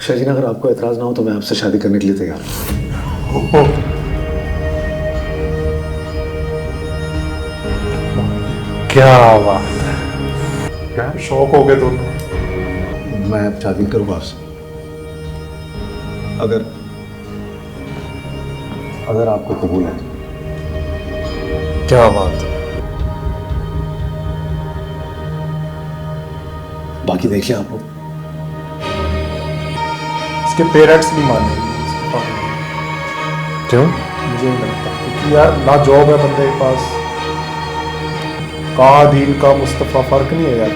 शजीन, अगर आपको एतराज ना हो तो मैं आपसे शादी करने के लिए तैयार हूँ। क्या बात है, क्या शौक हो गए दोनों। मैं अब शादी करूँगा आपसे, अगर अगर आपको कबूल है तो। क्या बात है। बाकी देखिए आप लोग। इसके पेरेंट्स नहीं मानेंगे इसके पापा। क्यों? मुझे नहीं लगता, क्योंकि यार ना जॉब है बंदे के पास, का आदिल का मुस्तफ़ा फर्क नहीं है यार।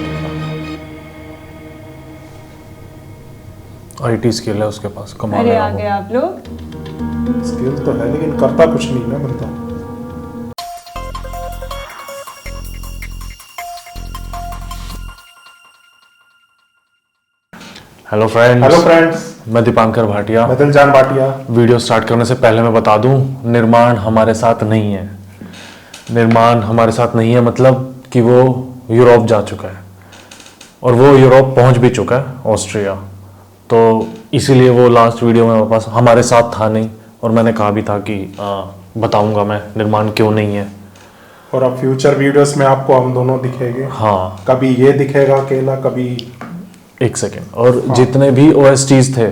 आईटी स्किल है उसके पास, कमा अरे लेगा आ गए आप लोग। स्किल तो है लेकिन करता कुछ नहीं ना बंदा। हेलो फ्रेंड्स, मैं दीपांकर भाटिया। मैं दिलजान भाटिया। वीडियो स्टार्ट करने से पहले मैं बता दूं, निर्माण हमारे साथ नहीं है। निर्माण हमारे साथ नहीं है मतलब कि वो यूरोप जा चुका है, और वो यूरोप पहुंच भी चुका है, ऑस्ट्रिया। तो इसीलिए वो लास्ट वीडियो में वापस हमारे साथ था नहीं, और मैंने कहा भी था कि बताऊंगा मैं निर्माण क्यों नहीं है। और अब फ्यूचर वीडियोस में आपको हम दोनों दिखेंगे। हाँ, कभी ये दिखेगा अकेला, कभी एक सेकेंड। और जितने भी OSTs थे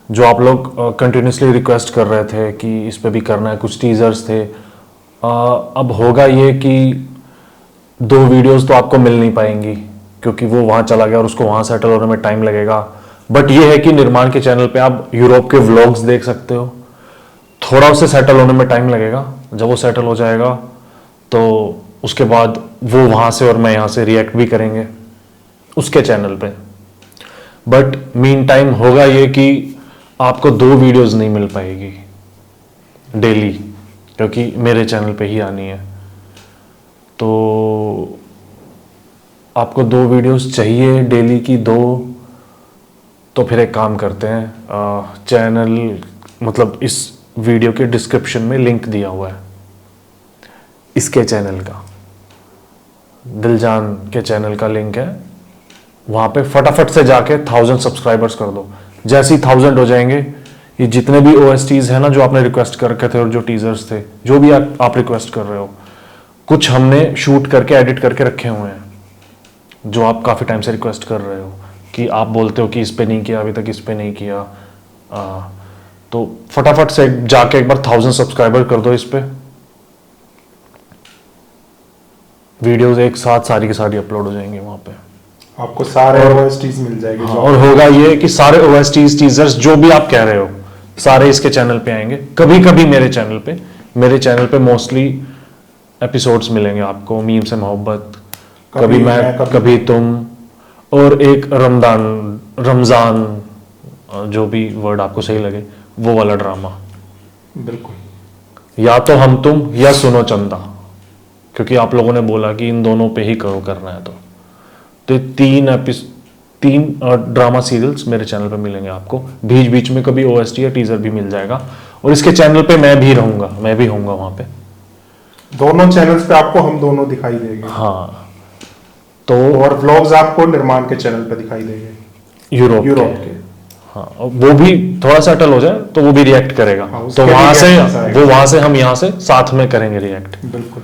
जो आप लोग कंटिन्यूसली रिक्वेस्ट कर रहे थे कि इस पे भी करना है, कुछ टीजर्स थे, अब होगा ये कि 2 वीडियोस तो आपको मिल नहीं पाएंगी क्योंकि वो वहाँ चला गया और उसको वहाँ सेटल होने में टाइम लगेगा। बट ये है कि निर्माण के चैनल पे आप यूरोप के व्लॉग्स देख सकते हो। थोड़ा उसे सेटल होने में टाइम लगेगा, जब वो सेटल हो जाएगा तो उसके बाद वो वहाँ से और मैं यहाँ से रिएक्ट भी करेंगे उसके चैनल पे। बट मीन टाइम होगा ये कि आपको 2 वीडियोस नहीं मिल पाएगी डेली, क्योंकि मेरे चैनल पे ही आनी है। तो आपको 2 वीडियोस चाहिए डेली की 2, तो फिर एक काम करते हैं, चैनल मतलब इस वीडियो के डिस्क्रिप्शन में लिंक दिया हुआ है इसके चैनल का, दिलजान के चैनल का लिंक है। वहाँ पे फटाफट से जाके 1000 सब्सक्राइबर्स कर दो। जैसे ही 1000 हो जाएंगे, ये जितने भी OSTs हैं ना जो आपने रिक्वेस्ट कर रखे थे, और जो टीजर्स थे, जो भी आप रिक्वेस्ट कर रहे हो, कुछ हमने शूट करके एडिट करके रखे हुए हैं जो आप काफ़ी टाइम से रिक्वेस्ट कर रहे हो कि आप बोलते हो कि इस पे नहीं किया अभी तक, इस पे नहीं किया। तो फटाफट से जाके एक बार 1000 सब्सक्राइबर कर दो इस पे। वीडियोस एक साथ सारी की सारी अपलोड हो जाएंगी वहाँ पे, आपको सारे OSTs मिल जाएंगे। हाँ, और होगा ये कि सारे OSTs टीजर्स जो भी आप कह रहे हो सारे इसके चैनल पे आएंगे। कभी कभी मेरे चैनल पे मोस्टली एपिसोड्स मिलेंगे आपको, मीम से मोहब्बत, कभी मैं कभी तुम, और एक रमजान जो भी वर्ड आपको सही लगे वो वाला ड्रामा। बिल्कुल। या तो हम तुम या सुनो चंदा, क्योंकि आप लोगों ने बोला कि इन दोनों पे ही करना है। तो ये 3 ड्रामा सीरियल्स मेरे चैनल पे मिलेंगे आपको। बीच बीच में कभी OST या टीजर भी मिल जाएगा, और इसके चैनल पे मैं भी होऊंगा वहां पे। दोनों चैनल्स पे आपको हम दोनों दिखाई देंगे। हाँ, तो और व्लॉग्स आपको निर्माण के चैनल पे दिखाई देंगे, यूरोप के। हाँ, और वो भी थोड़ा सेटल हो जाए तो वो भी रिएक्ट करेगा। हाँ, तो वहां से हम यहाँ से साथ में करेंगे रिएक्ट। बिल्कुल।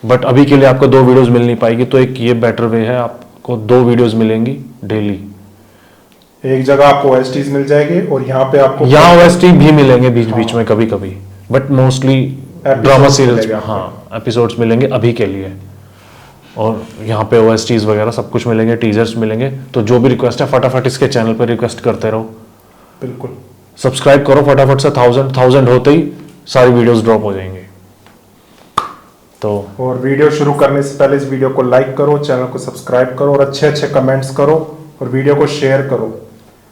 बट अभी के लिए आपको 2 वीडियोस मिल नहीं पाएगी, तो एक ये बेटर वे है, आपको 2 वीडियोस मिलेंगी डेली। एक जगह आपको OSTs मिल जाएंगे और यहाँ पे आपको OST भी मिलेंगे बीच बीच में कभी कभी, बट मोस्टली ड्रामा सीरियल्स। हाँ, एपिसोड्स मिलेंगे अभी के लिए, और यहाँ पे OSTs वगैरह सब कुछ मिलेंगे, टीजर्स मिलेंगे। तो जो भी रिक्वेस्ट है फटाफट इसके चैनल पर रिक्वेस्ट करते रहो। बिल्कुल। सब्सक्राइब करो फटाफट से, 1000 होते ही सारी वीडियोस ड्रॉप हो जाएंगी। तो और वीडियो शुरू करने से पहले इस वीडियो को लाइक करो, चैनल को सब्सक्राइब करो, और अच्छे अच्छे कमेंट्स करो, और वीडियो को शेयर करो।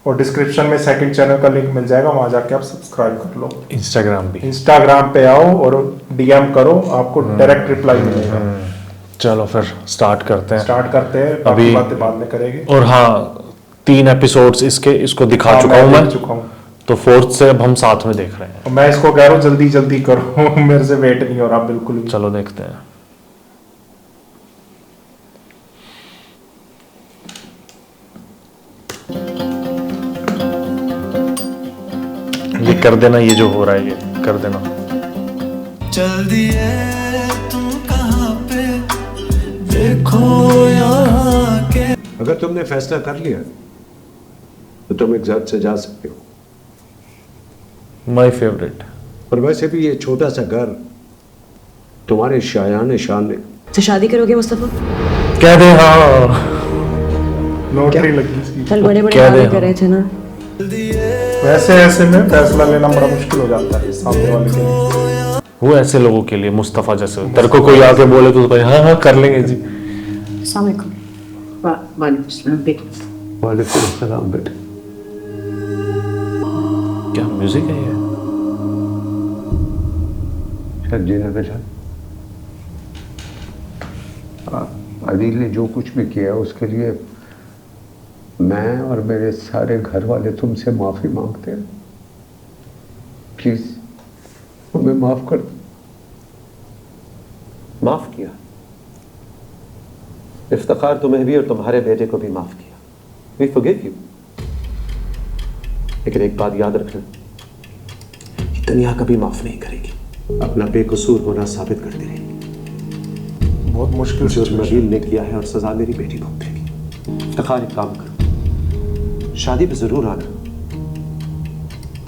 और डिस्क्रिप्शन में सेकंड चैनल का लिंक मिल जाएगा, वहां जाके आप सब्सक्राइब कर लो। इंस्टाग्राम पे आओ और DM करो, आपको डायरेक्ट रिप्लाई मिलेगा। चलो फिर स्टार्ट करते हैं। अभी बातें बाद में करेंगे। और हाँ, 3 एपिसोड्स इसको दिखा चुका हूँ मैं, तो 4th से अब हम साथ में देख रहे हैं। मैं इसको कह रहा हूँ जल्दी जल्दी करो, मेरे से वेट नहीं हो रहा बिल्कुल भी। चलो देखते हैं। कर देना ये जो हो रहा है ये कर देना। चल दिए तुम कहाँ पे, देखो यहाँ के। अगर तुमने फैसला कर लिया तो तुम एक जात से जा सकते हो। My favourite. और वैसे भी ये छोटा सा घर तुम्हारे शायान शान में। तो शादी करोगे मुस्तफा? कह दे हाँ। लॉटरी लगी इसकी। कल बड़े बड़े क्या दावे दे कर रहे थे ना। वैसे ऐसे में फैसला लेना बड़ा मुश्किल हो जाता है सामने वाले के लिए। वो ऐसे लोगों के लिए मुस्तफा जैसे तेरे को कोई आके बोले तो भाई हाँ हाँ कर लेंगे जी। अस्सलाम वालेकुम। वालेकुम सलाम बेटा। वालेकुम अस्सलाम बेटे। क्या म्यूजिक है ये? शायद जीना बेटा आदिल ने जो कुछ भी किया उसके लिए मैं और मेरे सारे घर वाले तुमसे माफी मांगते हैं। प्लीज हमें माफ कर दो। माफ किया? इफ्तिखार तुम्हें भी और तुम्हारे बेटे को भी माफ किया। We forgive you. लेकिन एक बात याद रखना, ये दुनिया कभी माफ नहीं करेगी। अपना बेकसूर होना साबित करती रहेगी। बहुत मुश्किल जो सिचुएशन। नबील ने किया है और सजा मेरी बेटी भुगतेगी। इफ्तिखार एक काम करो, शादी पे जरूर आना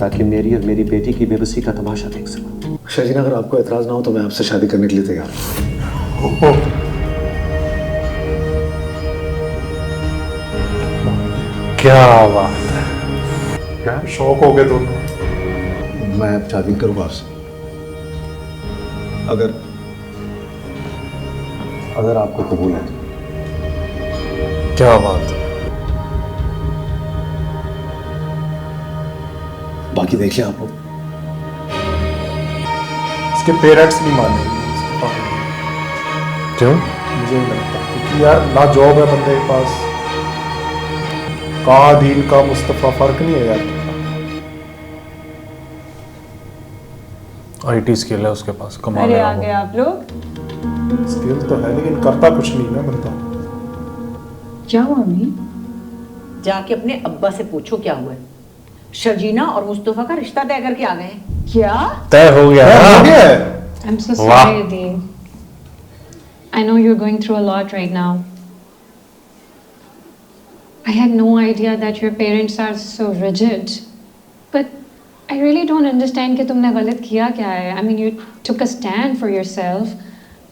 ताकि मेरी और मेरी बेटी की बेबसी का तमाशा देख सकूं। शजीना अगर आपको एतराज ना हो तो मैं आपसे शादी करने के लिए तैयार हूँ। क्या बात है। क्या शौक हो गए दोनों। मैं अब शादी करूँगा आपसे अगर आपको कबूल है तो। क्या बात है। बाकी देखिए आप लोग। इसके पेरेंट्स नहीं मानेंगे क्यों? मुझे नहीं लगता, क्योंकि यार ना जॉब है बंदे के पास, कहाँ आदिल का मुस्तफा फर्क नहीं है यार। आईटी स्किल है उसके पास कमाने अरे का आ वो। गए आप लोग। स्किल तो है लेकिन करता कुछ नहीं ना बंदा। क्या हुआ अम्मी? जाके अपने अब्बा से पूछो क्या हुआ है। शर्जीना और मुस्तफा का रिश्ता तय करके आ गए हैं। क्या? तय हो गया ना? I'm so वाह। sorry, Adil. I know you're going through a lot right now. I had no idea that your parents are so rigid. But I really don't understand कि तुमने गलत किया क्या है. I mean, you took a stand for yourself.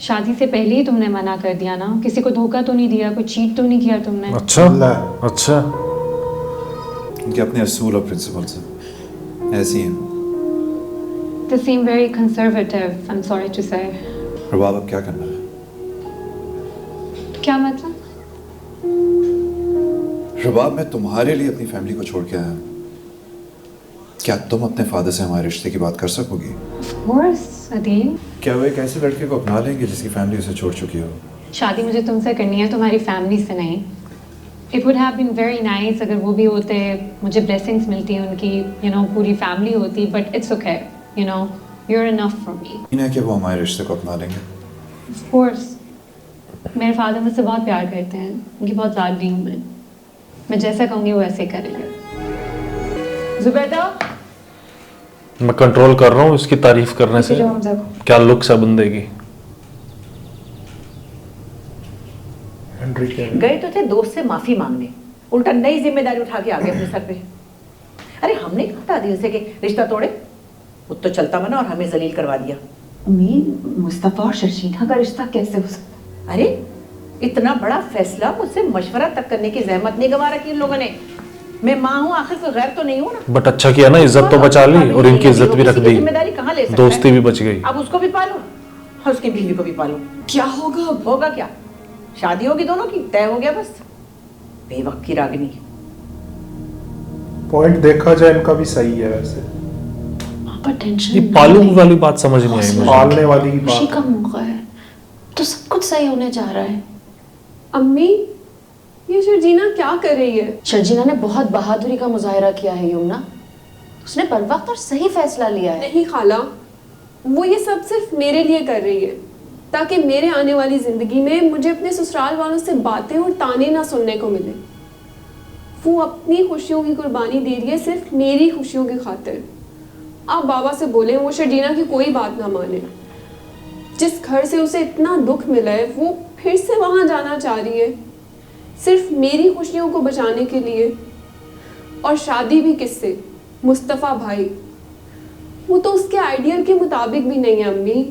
शादी से पहले ही तुमने मना कर दिया ना. किसी को धोखा तो नहीं दिया, कोई चीट तो नहीं किया तुमने. अच्छा अच्छा। उनके अपने असूल और प्रिंसिपल्स हैं, ऐसी हैं। They seem very conservative. I'm sorry to say. और बाप अब क्या करना है? क्या मतलब? रबाब मैं तुम्हारे लिए अपनी फैमिली को छोड़ के आया। क्या तुम अपने फादर से हमारे रिश्ते की बात कर सकोगी? Of course, Adil. क्या वो एक ऐसे लड़के को अपना लेंगे जिसकी फैमिली उसे छोड़ चुकी हो? शादी मुझे तुमसे करनी है, तुम्हारी फैमिली से नहीं. It would have been very nice अगर वो भी होते, मुझे blessings मिलती उनकी, you know, पूरी फैमिली होती. But it's okay, you know, you're enough for me. इन्हें क्या वो हमारे रिश्ते को अपना लेंगे? Of course. मेरे फादर मुझसे बहुत प्यार करते हैं, उनकी बहुत लाडली हूँ मैं जैसा कहूँगी वो ऐसे करेंगे. जुबैदा, मैं कंट्रोल कर रहा हूँ इसकी तारीफ करने से। जाओ हमजा को. क्या लुक्स है बंदे की। गए तो थे दोस्त से माफी मांगने, उल्टा नई जिम्मेदारी उठा के आ गए अपने सर पे। अरे हमने कहा था दिल से कि रिश्ता तोड़े, वो तो चलता बना और हमें जलील करवा दिया। अम्मी, मुस्तफा और शर्जीना का रिश्ता कैसे हो सकता? अरे इतना बड़ा फैसला मुझसे मशवरा तक करने की जहमत नहीं गवा रखी इन लोगों ने। मैं माँ हूँ, आखिर कोई गैर तो नहीं हूँ ना। बट अच्छा किया ना, इज्जत तो बचा ली और इनकी इज्जत भी रख दी, जिम्मेदारी कहाँ ले सकता दोस्ती है? भी बच गई। अब उसको भी पालूं और उसकी बीवी को भी पालूं। क्या होगा अब? होगा क्या, शादी होगी दोनों की, तय हो गया बस। बेवक्त की रागिनी। पॉइंट देखा जाए इनका भी सही है वैसे। पापा टेंशन ये पालू वाली बात समझ नहीं आई मुझे। पालने वाली की खुशी बात का है। मौका है तो सब कुछ सही होने जा रहा है. अम्मी, ये शर्जीना क्या कर रही है? शर्जीना ने बहुत बहादुरी का मुजाहरा किया है यमुना. उसने बर वक्त और सही फैसला लिया है. नहीं खाला, वो ये सब सिर्फ मेरे लिए कर रही है ताकि मेरे आने वाली जिंदगी में मुझे अपने ससुराल वालों से बातें और ताने ना सुनने को मिले. वो अपनी खुशियों की कुर्बानी दे रही है सिर्फ मेरी खुशियों की खातिर. आप बाबा से बोले वो शर्जीना की कोई बात ना माने। जिस घर से उसे इतना दुख मिला है वो फिर से वहां जाना चाह रही है, सिर्फ मेरी खुशियों को बचाने के लिए। और शादी भी किससे? मुस्तफ़ा भाई। वो तो उसके आइडियल के मुताबिक भी नहीं है अम्मी।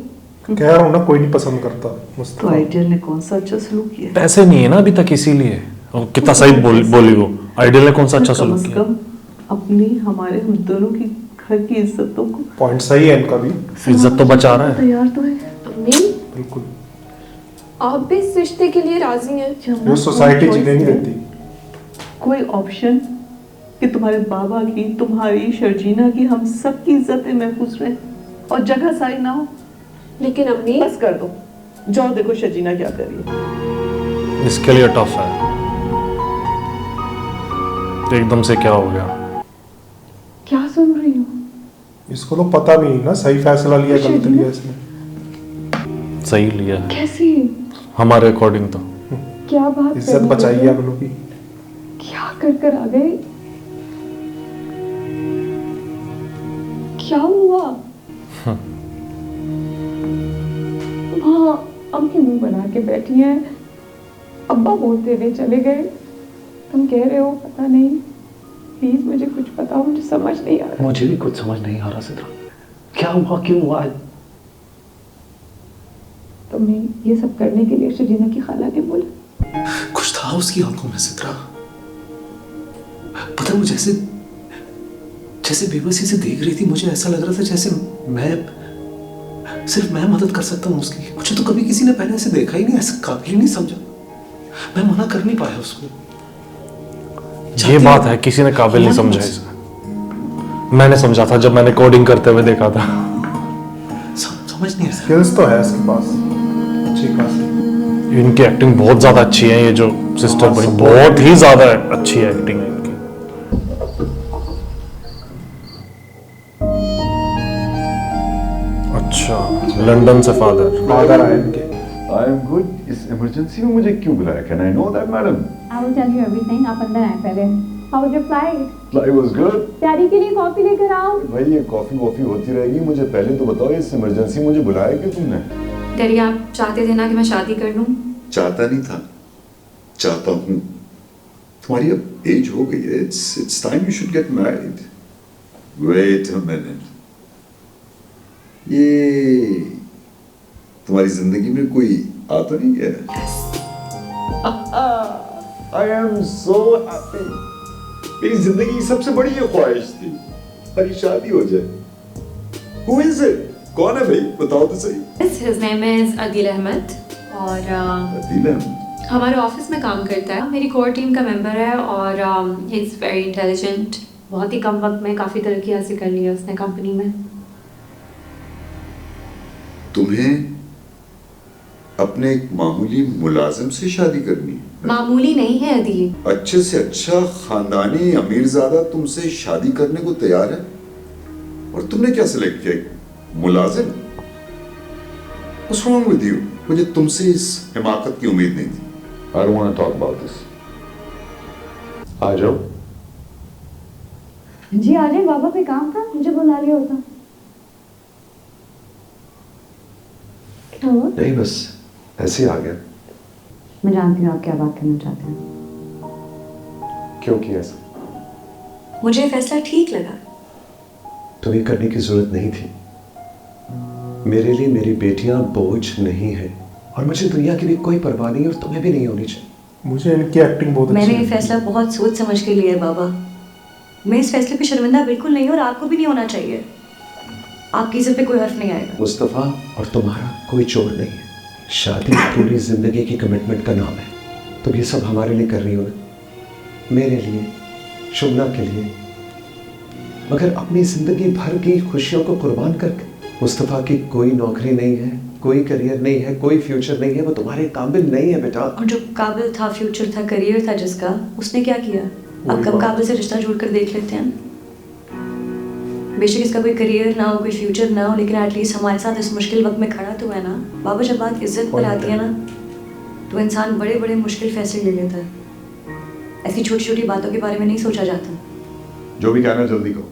कह रहा हूँ ना, कोई नहीं पसंद करता मुस्तफा। तो आइडियल ने कौन सा अच्छा सलूक किया? पैसे नहीं है ना अभी तक, इसीलिए। और कितना सही बोली वो, आइडियल ने कौन सा अच्छा सलूक किया? कम अपनी हमारे हम दोनों की घर की इज्जतों को। पॉइंट सही है इनका भी, इज्जत तो बचा रहा है। तैयार तो है अम्मी। बिल्कुल। आप भी इस रिश्ते के लिए राजी हैं? ये सोसाइटी जीने नहीं देती। कोई ऑप्शन कि तुम्हारे बाबा की, तुम्हारी, शर्जीना की, हम सब की इज्जतें महफूज रहे और जगह सारी ना हो। लेकिन अम्मी। बस कर दो, जाओ देखो शर्जीना क्या कर रही है। इसके लिए टफ है। एकदम से क्या हो गया? क्या सुन रही हूँ? इसको तो पता भी नहीं ना सही फैसला लिया गलत लिया इसने। सही लिया है कैसी? हमारे अकॉर्डिंग तो। क्या बात इज्जत बचाइए आप लोग की। क्या कर आ गए? क्या हुआ? हाँ, अम्मी मुंह बना के बैठी हैं, अब्बा बोलते हुए चले गए। तुम कह रहे हो पता नहीं, प्लीज मुझे कुछ बताओ, मुझे समझ नहीं आ रहा। मुझे भी कुछ समझ नहीं आ रहा सिद्रा, क्या हुआ, क्यों हुआ? तुम्हें ये सब करने के लिए शर्जीना की खाला ने बोला? कुछ था उसकी आंखों में सिद्रा, पता मुझे जैसे बेबसी से देख रही थी। मुझे ऐसा लग रहा था जैसे सिर्फ मैं मदद कर सकता हूँ उसकी। मुझे तो कभी किसी ने पहले ऐसे देखा ही नहीं, ऐसे काबिल ही नहीं समझा। मैं मना कर नहीं पाया उसको। ये बात है, किसी ने काबिल नहीं समझा इसे। मैंने समझा था जब मैंने कोडिंग करते हुए देखा था। समझ नहीं, स्किल्स तो है इसके पास अच्छी खासी। इनकी एक्टिंग बहुत ज्यादा अच्छी है। ये जो सिस्टर बनी बहुत ही ज्यादा अच्छी एक्टिंग है इनकी। अच्छा, लंदन से फादर आए इनके। I am good. इस इमरजेंसी में मुझे क्यों बुलाया? Can I know that madam? I will tell you everything. आप अंदर आए पहले। How was your flight? Flight was good. Daddy के लिए कॉफी लेकर आओ। भाई ये कॉफी वॉफी होती रहेगी, मुझे पहले तो बताओ इस इमरजेंसी में मुझे बुलाया क्यों तुमने? डैडी आप चाहते थे ना कि मैं शादी कर लूं? चाहता नहीं था, चाहता हूँ। तुम्हारी अब एज हो गई है, it's time you should get married. Wait a minute, ये तुम्हारी जिंदगी में कोई आ तो नहीं गया? I am so happy. मेरी जिंदगी की सबसे बड़ी ये ख्वाहिश थी, हमारी शादी हो जाए। Who is it? कौन है भाई, बताओ तो सही। His name is Adeel Ahmad और अदील अहमद हमारे ऑफिस में काम करता है। मेरी कोर टीम का मेंबर है और ही इज वेरी इंटेलिजेंट। बहुत ही कम वक्त में काफी तरक्की हासिल कर ली है उसने कंपनी में। तुम्हें अपने एक मामूली मुलाजिम से शादी करनी है? मामूली नहीं है अदील, अच्छे से अच्छा खानदानी अमीरजादा तुमसे शादी करने को तैयार है और तुमने क्या सिलेक्ट किया? मुलाजिम? What's wrong with you? मुझे तुमसे इस हिमाकत की उम्मीद नहीं थी। I don't want to talk about this. आ जाओ। जी आ जाए, बाबा पे काम था, मुझे बुला लिया होता। क्या हुआ? नहीं बस ऐसे ही आ गया। मैं जानती हूँ आप क्या बात करना चाहते हैं। क्यों किया ऐसा? मुझे ये फैसला ठीक लगा। तुम्हें करने की जरूरत नहीं थी। मेरे लिए मेरी बेटियां बोझ नहीं है और मुझे दुनिया की भी कोई परवाह नहीं और तुम्हें भी नहीं होनी चाहिए। मुझे इनकी एक्टिंग बहुत अच्छी मैंने ये लगी। फैसला बहुत सोच समझ के लिया है बाबा। मैं इस फैसले पे शर्मिंदा बिल्कुल नहीं हूँ और आपको भी नहीं होना चाहिए। आपकी इज्जत पे कोई हर्फ नहीं आएगा। मुस्तफ़ा और तुम्हारा कोई चोर नहीं है। शादी पूरी जिंदगी की कमिटमेंट का नाम है। तुम ये सब हमारे लिए कर रही हो ना, मेरे लिए, शुभना के लिए, मगर अपनी जिंदगी भर की खुशियों को कुर्बान करके। मुस्तफ़ा की कोई नौकरी नहीं है, कोई करियर नहीं है, कोई फ्यूचर नहीं है, वो तुम्हारे काबिल नहीं है बेटा। और जो काबिल था, फ्यूचर था, करियर था जिसका, उसने क्या किया? अब कम काबिल से रिश्ता जोड़ कर देख लेते हैं। बेशक इसका कोई करियर ना हो, कोई फ्यूचर ना हो, लेकिन एटलीस्ट हमारे साथ इस मुश्किल वक्त में खड़ा तो है ना। बाबा जब बात इज्जत पर आती है ना, तो इंसान बड़े बड़े मुश्किल फैसले ले लेता है। ऐसी छोटी छोटी बातों के बारे में नहीं सोचा जाता। जो भी कहना जल्दी कहो।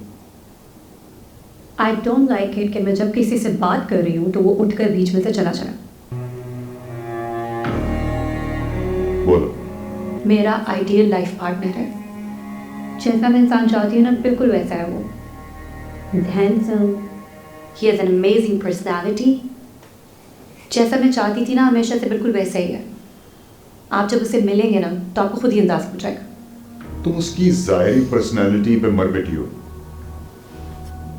आई डोंट लाइक इट कि मैं जब किसी से बात कर रही हूँ तो वो उठकर बीच में से चला जाए। बोलो। मेरा आइडियल लाइफ पार्टनर है, जैसा मैं इंसान चाहती हूँ ना बिल्कुल वैसा है वो। Handsome, he has an amazing personality, जैसा मैं चाहती थी ना हमेशा से बिल्कुल वैसा ही है। आप जब उसे मिलेंगे ना तो आपको खुद ही अंदाज हो जाएगा। तुम उसकी ज़ाहिरी पर्सनालिटी पे मर बैठी हो,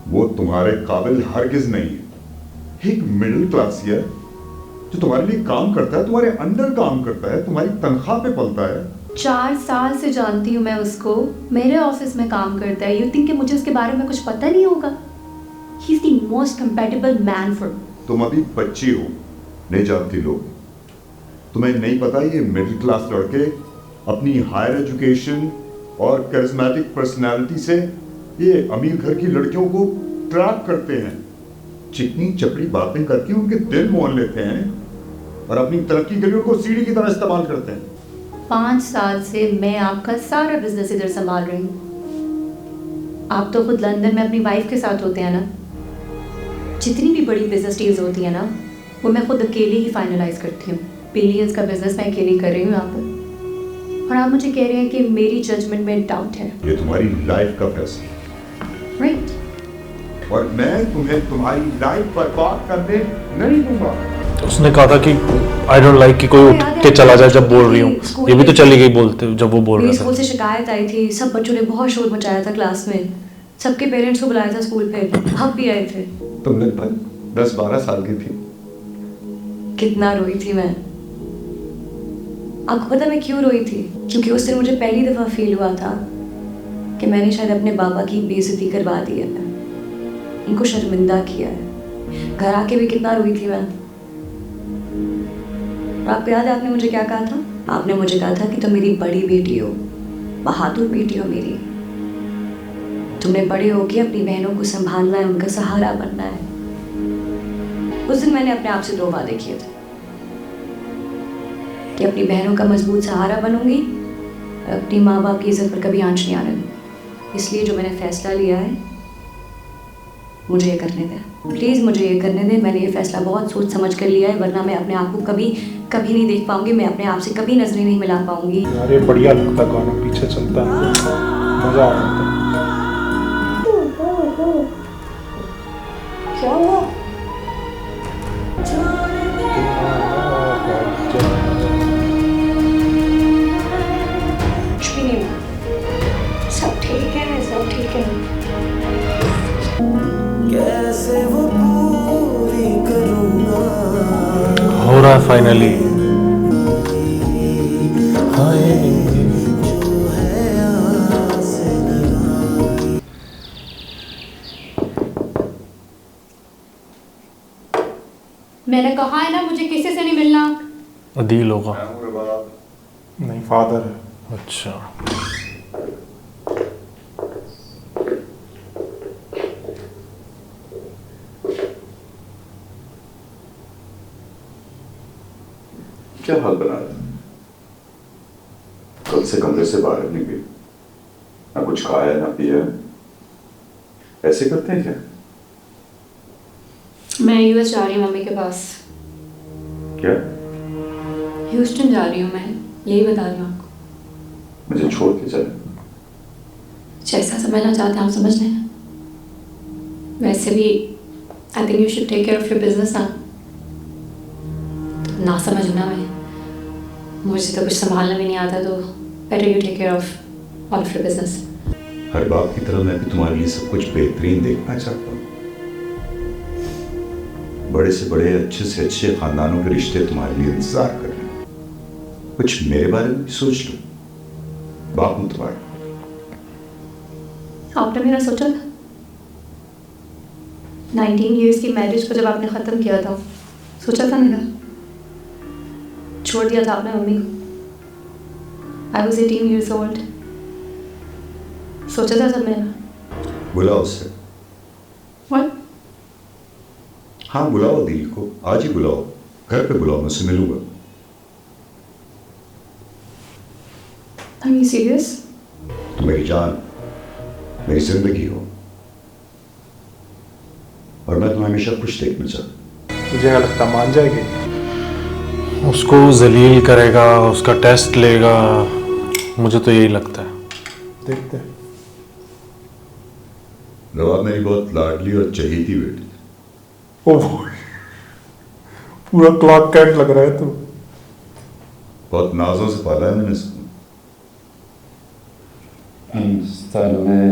वो तुम्हारे काबिल हरगिज नहीं है। एक मिडिल क्लास है जो तुम्हारे लिए काम करता है, तुम्हारे अंडर काम करता है, तुम्हारी तनख्वाह पे पलता है। 4 साल से जानती हूँ मैं उसको, मेरे ऑफिस में काम करता है। यू थिंक कि मुझे उसके बारे में कुछ पता नहीं होगा? He is the most compatible man for. तुम अभी बच्ची हो, नहीं जानती लोग। तुम्हें नहीं पता ये मिडिल क्लास लड़के अपनी हायर एजुकेशन और करिश्मेटिक पर्सनालिटी से ये अमीर घर की लड़कियों को ट्रैप करते हैं, चिकनी चपड़ी बातें करके उनके दिल मोल लेते हैं और अपनी तरक्की के लिए उनको सीढ़ी की तरह इस्तेमाल करते हैं। 5 साल से मैं आपका सारा बिजनेस इधर संभाल रही हूँ। आप तो खुद लंदन में अपनी वाइफ के साथ होते हैं ना। जितनी भी बड़ी बिजनेस डील्स होती है ना वो मैं खुद अकेले ही फाइनलाइज करती हूँ। बिलियंस का बिजनेस मैं अकेले कर रही हूँ यहाँ पर, और आप मुझे कह रहे हैं कि मेरी जजमेंट में डाउट है। ये तुम्हारी लाइफ का फैसला, राइट? और मैं तुम्हें तुम्हारी लाइफ बर्बाद करने नहीं दूंगा। उसने कहा था कि आई डोंट लाइक कि कोई उठ के चला जाए जब बोल रही हूँ। ये भी तो चली गई बोलते जब वो बोल मेरी रहा स्कूल था। से शिकायत आई थी, सब बच्चों ने बहुत शोर मचाया था क्लास में, सबके पेरेंट्स को बुलाया था स्कूल पे, हम भी आए थे। तुम लगभग 10-12 साल की थी। कितना रोई थी मैं। आपको पता मैं क्यों रोई थी? क्योंकि उस दिन मुझे पहली दफ़ा फील हुआ था कि मैंने शायद अपने बाबा की बेइज्जती करवा दी है, उनको शर्मिंदा किया है। घर आके भी कितना रोई थी मैं। और आपको याद है आपने मुझे क्या कहा था? आपने मुझे कहा था कि तुम मेरी बड़ी बेटी हो, बहादुर बेटी हो मेरी। तुमने बड़े होके अपनी बहनों को संभालना है, उनका सहारा बनना है। उस दिन मैंने अपने आप से 2 वादे किए थे कि अपनी बहनों का मजबूत सहारा बनूंगी और अपनी माँ बाप की इज्जत पर कभी आंच नहीं आने दूंगी। इसलिए जो मैंने फैसला लिया है मुझे ये करने दें, प्लीज़ मुझे ये करने दें। मैंने ये फैसला बहुत सोच समझ कर लिया है, वरना मैं अपने आप को कभी कभी नहीं देख पाऊंगी, मैं अपने आप से कभी नजरें नहीं मिला पाऊंगी। यार ये बढ़िया लगता गाना, पीछे चलता है, मजा आ रहा है। क्या हुआ? कुछ भी नहीं हुआ, सब ठीक है, सब ठीक है। कैसे वो पूरी करूँगा, हो रहा है फाइनली। मैंने कहा है ना मुझे किसी से नहीं मिलना। अदील होगा। नहीं, फादर है। अच्छा, क्या हाल बना रहा है? कल से कमरे से बाहर नहीं गई, ना कुछ खाया ना पिया। ऐसे करते हैं क्या? मैं यूएस जा रही हूँ मम्मी के पास। क्या? ह्यूस्टन जा रही हूँ मैं, यही बता रही हूँ आपको। मुझे छोड़ के चले। जैसा समझना चाहते हैं आप समझ लें। वैसे भी I think you should take care of your business ना। ना समझना मैं, मुझे तो कुछ संभालना भी नहीं आता, तो better you take care of all of your business. हर बाप की तरह मैं भी तुम्हारे लिए सब कुछ बेहतरीन देखना चाहता हूँ। बड़े से बड़े, अच्छे से अच्छे खानदानों के रिश्ते तुम्हारे लिए इंतजार कर रहे हैं। कुछ मेरे बारे में भी सोच लो। बाप हूं तुम्हारा। आपने मेरा सोचा था 19 इयर्स की मैरिज को जब आपने ख़त्म किया था, सोचा था मेरा? छोड़ दिया था आपने मम्मी को। I was 18 years old। सोचा था सब मेरा। बुलाओ उससे। What? हाँ बुलाओ दिल को, आज ही बुलाओ, घर पे बुलाओ, मैं उससे मिलूंगा। Are you serious? तो मेरी जान, मेरी जिंदगी हो, और मैं तुम्हें हमेशा खुश देखना चाहता। मुझे क्या लगता मान जाएगी? उसको जलील करेगा, उसका टेस्ट लेगा, मुझे तो यही लगता है। देखते हैं। रवा मेरी बहुत लाडली और चहेती बेटी। ओह, पूरा क्लॉक कैट लग रहा है तू। बहुत नाजों से पाला है मैंने इसको। सर मैं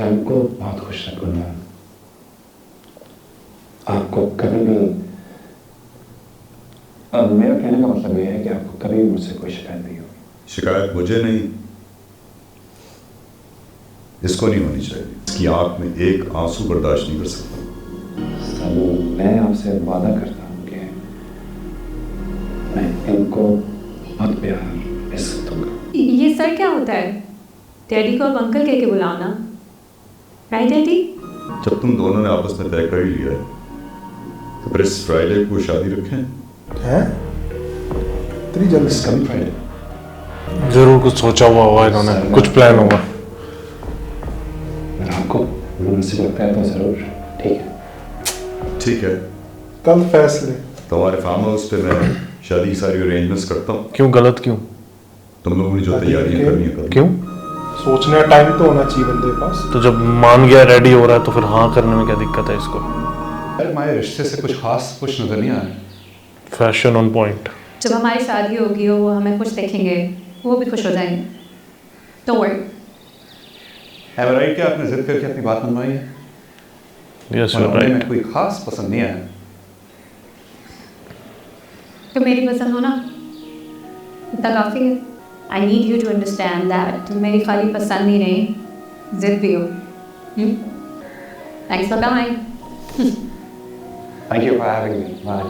आपको बहुत खुश रखूंगा। आपको कभी भी, मेरा कहने का मतलब यह है कि आपको कभी भी मुझसे कोई शिकायत नहीं होगी। शिकायत मुझे नहीं, इसको नहीं होनी चाहिए। इसकी आंख में एक आंसू बर्दाश्त नहीं कर सकता। सर मैं आपसे वादा करता हूँ कि मैं इनको बहुत प्यार इज्जत दूंगा। ये सर क्या होता है? डैडी को अब अंकल कह के बुलाना, राइट डैडी? जब तुम दोनों ने आपस में तय कर ही लिया है तो फिर इस फ्राइडे को शादी रखें। हैं? इतनी जल्दी? कम फ्राइडे। जरूर कुछ सोचा हुआ होगा इन्होंने, कुछ प्लान होगा। आपको मुझसे लगता है तो जरूर ठीक है। ठीक है, कल फैसले। तुम्हारे फार्म हाउस पे मैं शादी की सारी अरेंजमेंट्स करता हूँ। क्यों? गलत क्यों? तुम लोगों ने जो तैयारियां करनी है क्यों? सोचने का टाइम तो होना चाहिए बंदे के पास। तो जब मान गया, रेडी हो रहा है, तो फिर हाँ करने में क्या दिक्कत है इसको? अरे हमारे रिश्ते से कुछ खास कुछ नजर नहीं आ रहा। Fashion on point. जब हमारी शादी होगी वो हमें खुश देखेंगे, वो भी खुश हो जाएंगे। Don't worry. है राइट क्या आपने जिद करके अपनी बात मनवाई है? Yes, you are right. कोई खास पसंद नहीं आया तो मेरी पसंद हो ना, इतना काफ़ी है। I need you to understand that मेरी खाली पसंद ही नहीं, जिद भी हो। Thanks for coming. Thank you for having me. Bye.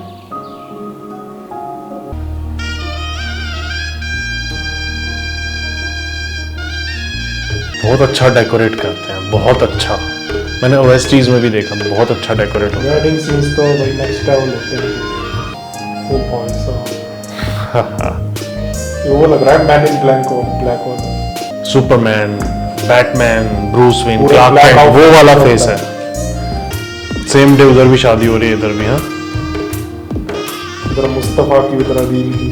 बहुत अच्छा डेकोरेट करते हैं, बहुत अच्छा। मैंने ओएसटीज में भी देखा, बहुत अच्छा डेकोरेट होता है। वेडिंग सीन्स तो भाई नेक्स्ट लेवल होते हैं। वो कौन सा? वो लग रहा है मैन इन ब्लैक वाला। सुपरमैन, बैटमैन, ब्रूस वेन, पूरा क्लार्क black कैंट, वो outfit वाला होता फेस है। है। सेम डे उधर भी शादी हो रही है, इधर भी। हाँ, इधर मुस्तफा की, उधर अदील की।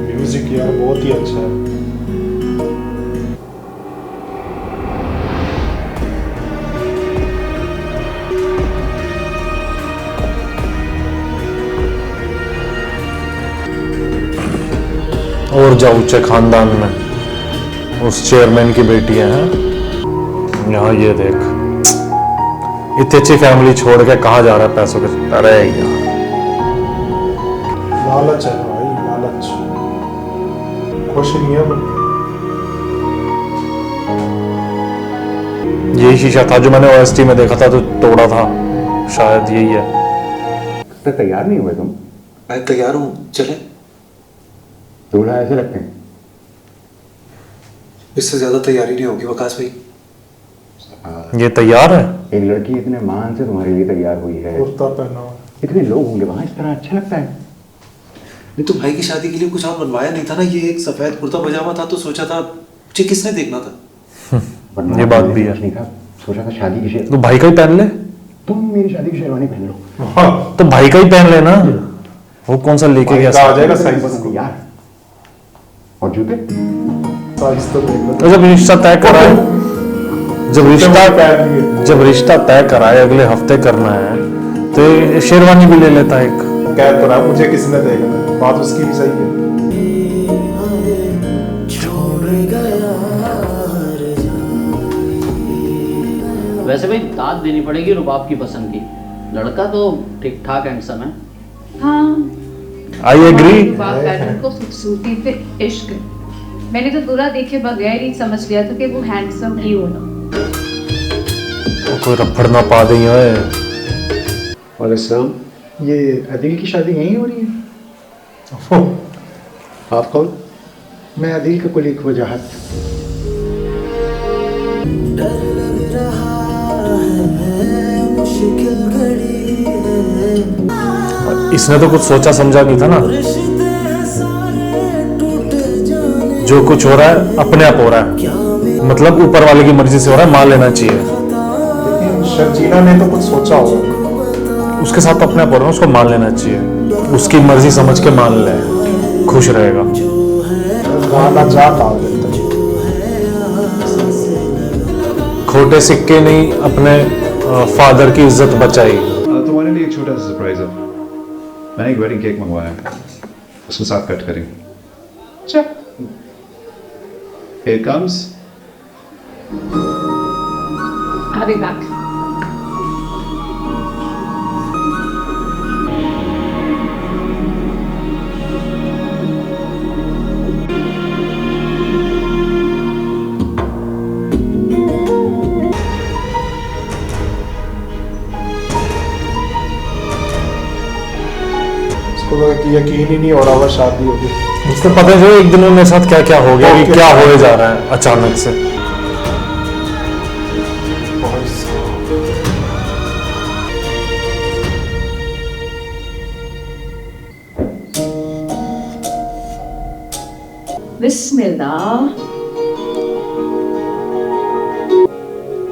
म्यूजिक यार बहुत ही अच्छा है। और जाओ ऊंचे खानदान में उस चेयरमैन की बेटी है। यहाँ ये देख, इतनी अच्छी फैमिली छोड़ के कहाँ जा रहा है पैसों के? अरे यार, लालच है भाई, लालच। खुश नहीं है बंदा। यही शीशा था जो मैंने ओएसटी में देखा था तो तोड़ा था, शायद यही है। तो तैयार नहीं हुए तुम? मैं तैयार हूँ, चले। दूल्हा ऐसे लगते हैं। इससे ज्यादा तैयारी नहीं होगी वकास भाई। ये तैयार है? एक लड़की इतने मान से तुम्हारे लिए तैयार हुई है, कुर्ता पहना हुआ, इतने लोग होंगे वहां, इस तरह अच्छा लगता है? नहीं तो भाई की शादी के लिए कुछ और बनवाया नहीं था ना? ये एक सफेद कुर्ता पजामा था तो सोचा था मुझे किसने देखना था। ये बात भी है। नहीं था, सोचा था शादी की तो भाई का ही पहन ले। तुम मेरी शादी की शेरवानी पहन लो। तो भाई का ही पहन लेना। वो कौन सा लेके गया? आ जाएगा साइज यार। और जूते? साइज तो देख लो। तो जब रिश्ता तय कराए, जब रिश्ता तय कराए अगले हफ्ते करना है तो ये शेरवानी भी ले लेता एक। कह तो रहा मुझे किसने देखना, बात उसकी भी सही है। वैसे भाई दाद देनी पड़ेगी रुबाब की पसंद की। लड़का तो ठीक ठाक हैंडसम है। हाँ, आई एग्री। रुबाब पैटर्न को खूबसूरती पे इश्क। मैंने तो दूल्हा देखे बगैर ही समझ लिया था कि वो हैंडसम ही होना। कोई रफड़ ना पा दें। और इस्लाम, ये अदील की शादी यहीं हो रही है? आप कौन? मैं अदील का कुलीग वजाहत। डर लग रहा है, मुश्किल घड़ी है। इसने तो कुछ सोचा समझा नहीं था ना। रिश्ते हैं सारे जो कुछ हो रहा है अपने आप हो रहा है, मतलब ऊपर वाले की मर्जी से हो रहा है, मान लेना चाहिए। लेकिन शर्जीना ने तो कुछ सोचा होगा, उसके साथ अपने आप हो रहा है, उसको मान लेना चाहिए, उसकी मर्जी समझ के मान ले, खुश रहेगा। गाना जा डाल देता है। खोटे सिक्के नहीं अपने फादर की इज्जत बचाई। तुम्हारे लिए एक छोटा सा सरप्राइज है, मैंने एक वेडिंग केक मंगवाया है, उसको साथ कट करेंगे। Here comes. I'll be back. उसको तो यकीन ही नहीं हो रहा, शादी होगी। उसको पता है एक दिन में मेरे साथ क्या क्या हो गया, कि क्या होने जा रहा है अचानक से। बिस्मिल्लाह।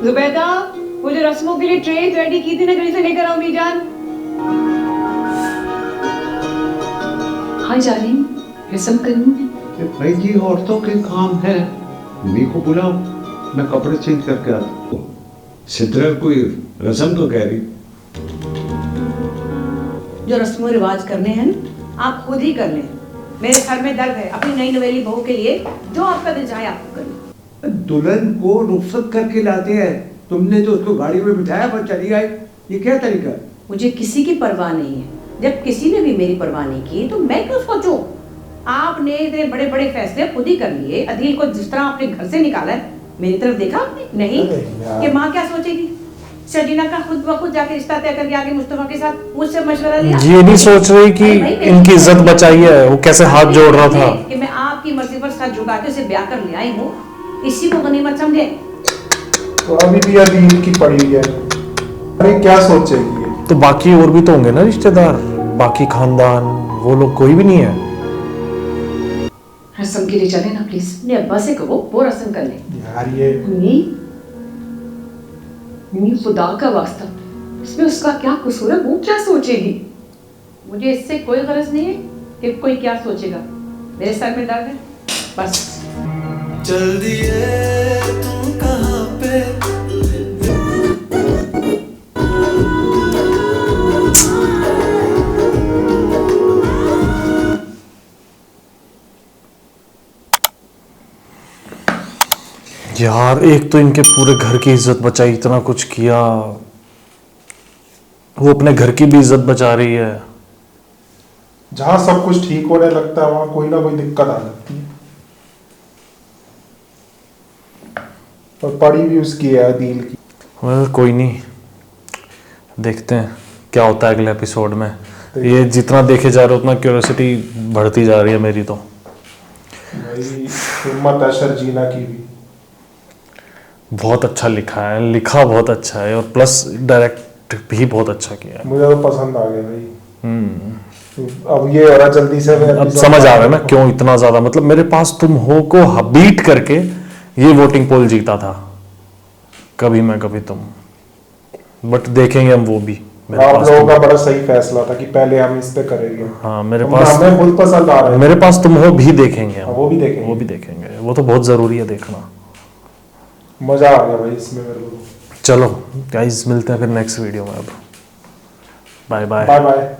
जुबैदा, वो जो रस्मों के लिए ट्रे रेडी की थी ना, कहीं से लेकर आओ मीजान। हाँ जालिम, रस्म करनी है। भाई जी औरतों के काम है, मी को बुलाओ, मैं कपड़े चेंज करके आता हूँ। सिद्रा कोई रस्म तो कह रही। जो रस्मों रिवाज करने हैं ना, आप खुद ही कर लें। मेरे सर में दर्द है, अपनी नई नवेली बहू के लिए जो आपका दिल चाहे आपको कर लो। दुल्हन को रुखसत करके लाते हैं, तुमने तो उसको गाड़ी में बिठाया पर चली आई, ये क्या तरीका है? मुझे किसी की परवाह नहीं है, जब किसी ने भी मेरी परवाह नहीं की तो मैं क्यों सोचूं? आपने इतने बड़े बड़े फैसले खुद ही कर लिए। अदील को जिस तरह आपने घर से निकाला है, मेरी तरफ देखा आपने? नहीं कि माँ क्या सोचेगी? शर्जीना का खुद ब खुद जाके रिश्ता तय करके आगे मुस्तफा के साथ मुझसे मशवरा लिया। ये नहीं सोच रही कि इनकी इज्जत बचाई है, वो कैसे हाथ जोड़ रहा था कि मैं आपकी मर्जी पर सर झुका के उसे ब्याह कर ले आई हूँ, इसी को गनीमत समझे। तो अभी भी अदील की पड़ी हुई है, अरे क्या सोचेगी? तो बाकी और भी तो होंगे ना रिश्तेदार, बाकी खानदान, वो लोग कोई भी नहीं है। रस्म के लिए चले ना प्लीज। ने अब्बा से कहो वो रस्म कर ले। यार ये मम्मी खुदा का वास्ता, इसमें उसका क्या कसूर है? वो क्या सोचेगी? मुझे इससे कोई गरज नहीं है कि कोई क्या सोचेगा। मेरे सर में दर्द है बस। चल दिए तुम कहाँ पे? यार एक तो इनके पूरे घर की इज्जत बचाई, इतना कुछ किया, वो अपने घर की भी इज्जत बचा रही है। जहां सब कुछ ठीक होने लगता है वहां कोई ना कोई दिक्कत आ जाती है। और पड़ी भी उसकी है अदील की। कोई नहीं, देखते हैं क्या होता है अगले एपिसोड में। ये जितना देखे जा रहे उतना क्यूरियोसिटी बढ़ती जा रही है मेरी तो। भाई हिम्मत है शर्जीना की भी। बहुत अच्छा लिखा है, लिखा बहुत अच्छा है, और प्लस डायरेक्ट भी बहुत अच्छा किया है। मुझे तो पसंद आ गया भाई। अब ये हो रहा जल्दी से, अब समझ आ रहा है ना क्यों इतना ज्यादा, मतलब मेरे पास तुम हो को बीट करके ये वोटिंग पोल जीता था, कभी मैं कभी तुम। बट देखेंगे हम वो भी। आप लोगों का बड़ा सही फैसला था कि पहले हम इस पे करेंगे। हाँ मेरे पास, हमें खुद पसंद आ रहा है। मेरे पास तुम हो भी देखेंगे हम। वो भी देखेंगे, वो भी देखेंगे, वो तो बहुत जरूरी है देखना। मजा आ गया भाई इसमें मेरे को। चलो गाइस मिलते हैं फिर नेक्स्ट वीडियो में। अब बाय बाय बाय बाय।